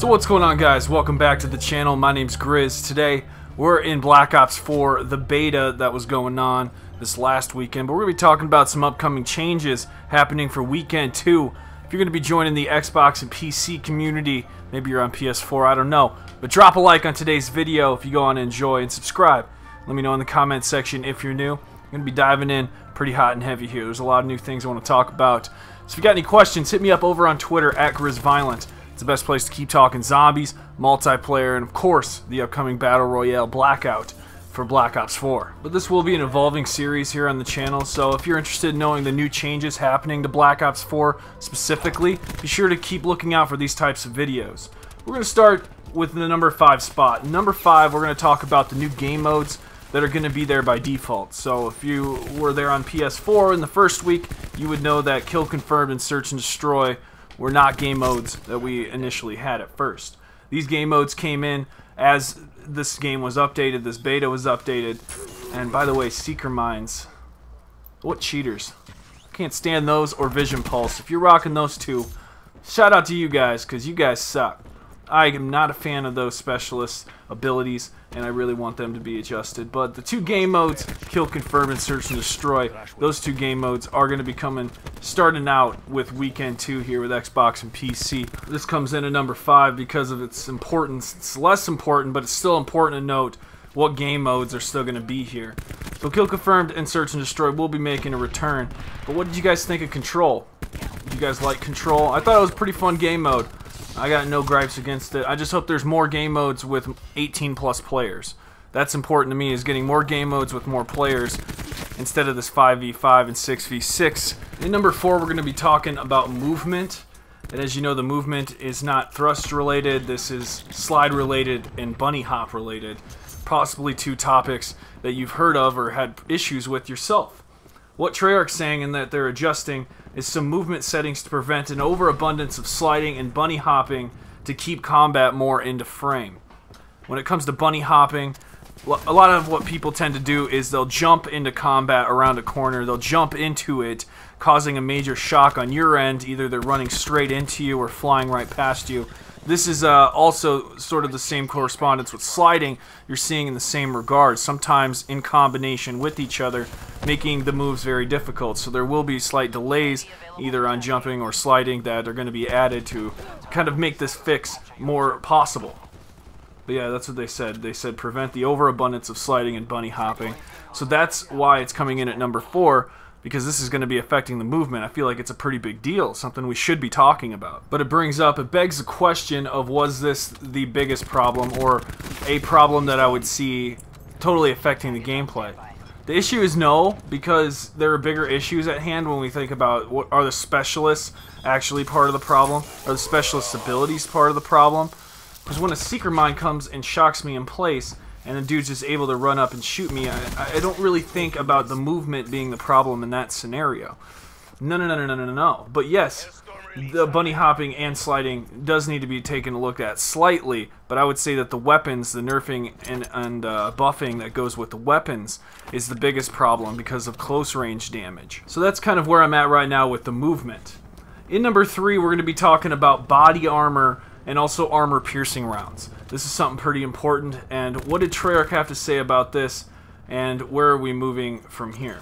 So what's going on, guys? Welcome back to the channel. My name's GRIZZ. Today we're in Black Ops 4, the beta that was going on this last weekend, but we're going to be talking about some upcoming changes happening for weekend 2. If you're going to be joining the Xbox and PC community, maybe you're on PS4, I don't know, but drop a like on today's video if you go on and enjoy, and subscribe. Let me know in the comment section if you're new. I'm going to be diving in pretty hot and heavy here. There's a lot of new things I want to talk about. So if you got any questions, hit me up over on Twitter at GrizzViolent. It's the best place to keep talking zombies, multiplayer, and of course, the upcoming Battle Royale Blackout for Black Ops 4. But this will be an evolving series here on the channel, so if you're interested in knowing the new changes happening to Black Ops 4 specifically, be sure to keep looking out for these types of videos. We're going to start with the number 5 spot. Number 5, we're going to talk about the new game modes that are going to be there by default. So if you were there on PS4 in the first week, you would know that Kill Confirmed and Search and Destroy were not game modes that we initially had at first. These game modes came in as this game was updated, this beta was updated, and by the way, Seeker Mines, what cheaters. Can't stand those or Vision Pulse. If you're rocking those two, shout out to you guys, because you guys suck. I am not a fan of those specialist abilities, and I really want them to be adjusted. But the two game modes, Kill Confirm and Search and Destroy, those two game modes are going to be starting out with Weekend 2 here with Xbox and PC. This comes in at number 5 because of its importance. It's less important, but it's still important to note what game modes are still going to be here. So Kill Confirmed and Search and Destroy will be making a return. But what did you guys think of Control? Did you guys like Control? I thought it was a pretty fun game mode. I got no gripes against it. I just hope there's more game modes with 18 plus players. That's important to me, is getting more game modes with more players instead of this 5v5 and 6v6. In number 4, we're going to be talking about movement. And as you know, the movement is not thrust related. This is slide related and bunny hop related. Possibly two topics that you've heard of or had issues with yourself. What Treyarch's saying in that they're adjusting is some movement settings to prevent an overabundance of sliding and bunny hopping to keep combat more into frame. When it comes to bunny hopping, a lot of what people tend to do is they'll jump into combat around a corner, they'll jump into it, causing a major shock on your end. Either they're running straight into you or flying right past you. This is also sort of the same correspondence with sliding you're seeing in the same regard, sometimes in combination with each other, making the moves very difficult. So there will be slight delays either on jumping or sliding that are going to be added to kind of make this fix more possible. But yeah, that's what they said. They said prevent the overabundance of sliding and bunny hopping. So that's why it's coming in at number 4. Because this is going to be affecting the movement. I feel like it's a pretty big deal, something we should be talking about. But it begs the question of, was this the biggest problem, or a problem that I would see totally affecting the gameplay? The issue is no, because there are bigger issues at hand when we think about what are the specialists actually part of the problem, are the specialist abilities part of the problem? Because when a Seeker Mine comes and shocks me in place, and the dude's just able to run up and shoot me, I don't really think about the movement being the problem in that scenario. No. But yes, the bunny hopping and sliding does need to be taken a look at slightly, but I would say that the weapons, the nerfing and buffing that goes with the weapons is the biggest problem because of close range damage. So that's kind of where I'm at right now with the movement. In number 3, we're going to be talking about body armor and also armor-piercing rounds. This is something pretty important, and what did Treyarch have to say about this, and where are we moving from here?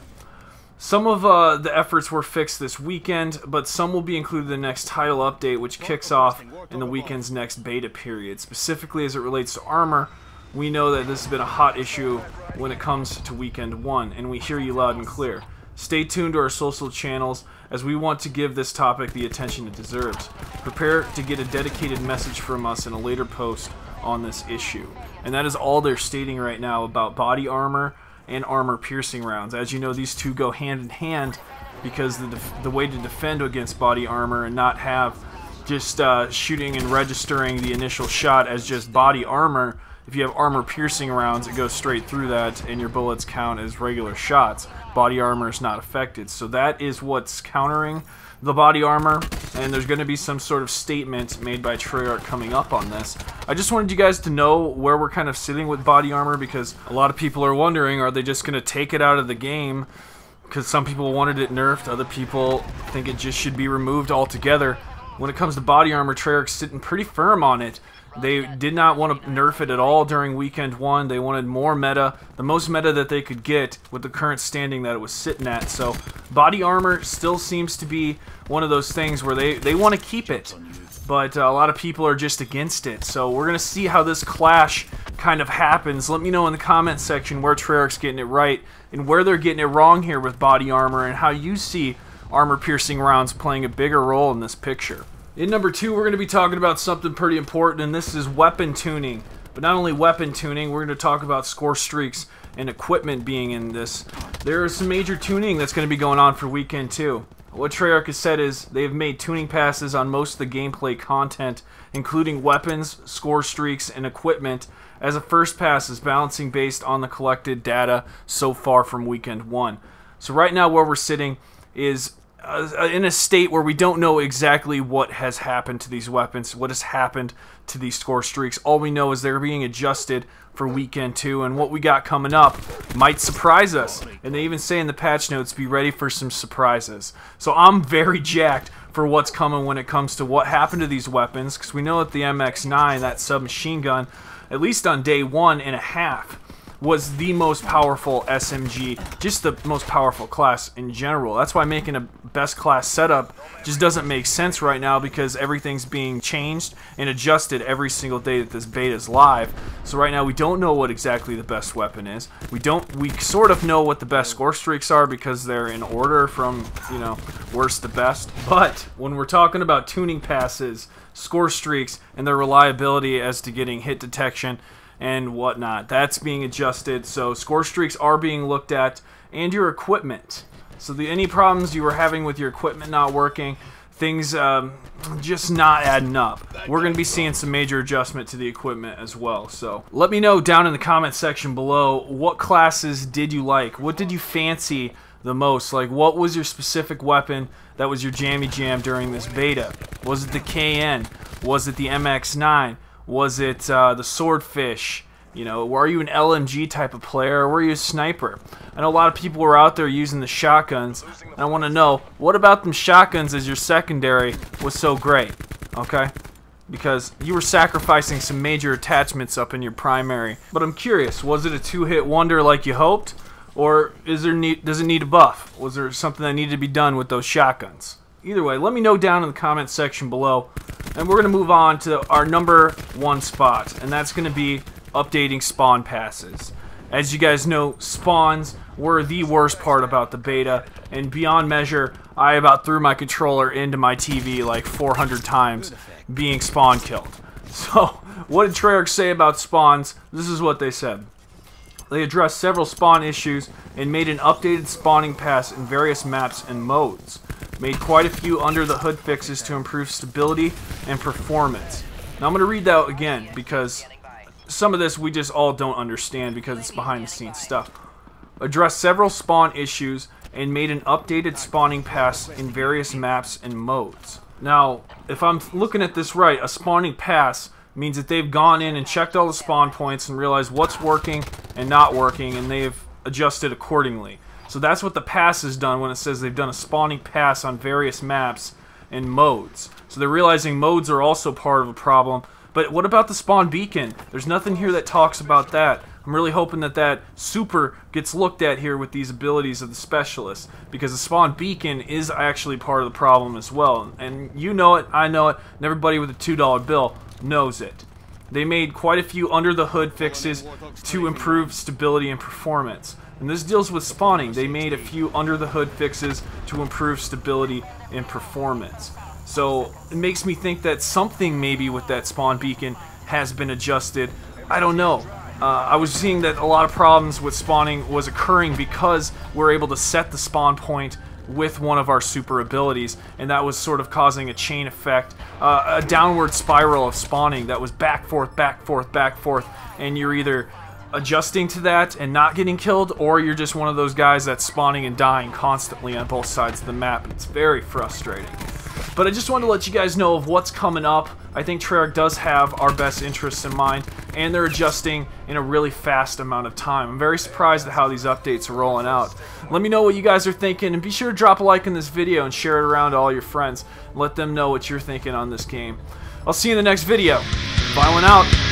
Some of the efforts were fixed this weekend, but some will be included in the next title update, which kicks off in the weekend's next beta period. Specifically as it relates to armor, we know that this has been a hot issue when it comes to weekend 1, and we hear you loud and clear. Stay tuned to our social channels, as we want to give this topic the attention it deserves. Prepare to get a dedicated message from us in a later post on this issue. And that is all they're stating right now about body armor and armor-piercing rounds. As you know, these two go hand in hand, because the way to defend against body armor and not have just shooting and registering the initial shot as just body armor, if you have armor-piercing rounds, it goes straight through that, and your bullets count as regular shots. Body armor is not affected. So that is what's countering the body armor, and there's going to be some sort of statement made by Treyarch coming up on this. I just wanted you guys to know where we're kind of sitting with body armor, because a lot of people are wondering, are they just going to take it out of the game? Because some people wanted it nerfed, other people think it just should be removed altogether. When it comes to body armor, Treyarch's sitting pretty firm on it. They did not want to nerf it at all during weekend 1. They wanted more meta, the most meta that they could get with the current standing that it was sitting at. So body armor still seems to be one of those things where they want to keep it, but a lot of people are just against it. So we're going to see how this clash kind of happens. Let me know in the comment section where Treyarch's getting it right and where they're getting it wrong here with body armor, and how you see armor-piercing rounds playing a bigger role in this picture. In number 2, we're going to be talking about something pretty important, and this is weapon tuning. But not only weapon tuning, we're going to talk about score streaks and equipment being in this. There is some major tuning that's going to be going on for weekend 2. What Treyarch has said is they've made tuning passes on most of the gameplay content, including weapons, score streaks, and equipment, as a first pass is balancing based on the collected data so far from weekend 1. So right now where we're sitting is in a state where we don't know exactly what has happened to these weapons, what has happened to these score streaks. All we know is they're being adjusted for weekend 2, and what we got coming up might surprise us. And they even say in the patch notes, be ready for some surprises. So I'm very jacked for what's coming when it comes to what happened to these weapons, because we know that the MX-9, that submachine gun, at least on day 1.5, was the most powerful SMG, just the most powerful class in general. That's why making a best class setup just doesn't make sense right now, because everything's being changed and adjusted every single day that this beta is live. So right now we don't know what exactly the best weapon is. We sort of know what the best score streaks are because they're in order from, you know, worst to best. But when we're talking about tuning passes, score streaks, and their reliability as to getting hit detection and whatnot, that's being adjusted. So score streaks are being looked at, and your equipment. So any problems you were having with your equipment not working, things just not adding up, we're going to be seeing some major adjustment to the equipment as well. So let me know down in the comment section below, what classes did you like? What did you fancy the most? Like, what was your specific weapon that was your jammy jam during this beta? Was it the KN? Was it the MX-9? Was it the Swordfish? You know, were you an LMG type of player, or were you a sniper? I know a lot of people were out there using the shotguns. And I want to know, what about them shotguns as your secondary was so great? Okay? Because you were sacrificing some major attachments up in your primary. But I'm curious, was it a two-hit wonder like you hoped? Or does it need a buff? Was there something that needed to be done with those shotguns? Either way, let me know down in the comment section below. And we're going to move on to our number 1 spot, and that's going to be updating spawn passes. As you guys know, spawns were the worst part about the beta, and beyond measure, I about threw my controller into my TV like 400 times being spawn killed. So, what did Treyarch say about spawns? This is what they said. They addressed several spawn issues and made an updated spawning pass in various maps and modes. Made quite a few under-the-hood fixes to improve stability and performance. Now I'm going to read that again, because some of this we just all don't understand because it's behind-the-scenes stuff. Addressed several spawn issues and made an updated spawning pass in various maps and modes. Now, if I'm looking at this right, a spawning pass means that they've gone in and checked all the spawn points and realized what's working and not working, and they've adjusted accordingly. So that's what the pass has done when it says they've done a spawning pass on various maps and modes. So they're realizing modes are also part of a problem. But what about the spawn beacon? There's nothing here that talks about that. I'm really hoping that that super gets looked at here with these abilities of the specialists, because the spawn beacon is actually part of the problem as well. And you know it, I know it, and everybody with a $2 bill knows it. They made quite a few under-the-hood fixes to improve stability and performance. And this deals with spawning. They made a few under-the-hood fixes to improve stability and performance. So it makes me think that something maybe with that spawn beacon has been adjusted. I don't know. I was seeing that a lot of problems with spawning was occurring because we're able to set the spawn point with one of our super abilities, and that was sort of causing a chain effect, a downward spiral of spawning that was back, forth, back, forth, back, forth, and you're either adjusting to that and not getting killed, or you're just one of those guys that's spawning and dying constantly on both sides of the map. It's very frustrating. But I just wanted to let you guys know of what's coming up. I think Treyarch does have our best interests in mind, and they're adjusting in a really fast amount of time. I'm very surprised at how these updates are rolling out. Let me know what you guys are thinking, and be sure to drop a like in this video and share it around to all your friends. Let them know what you're thinking on this game. I'll see you in the next video. Viollent out.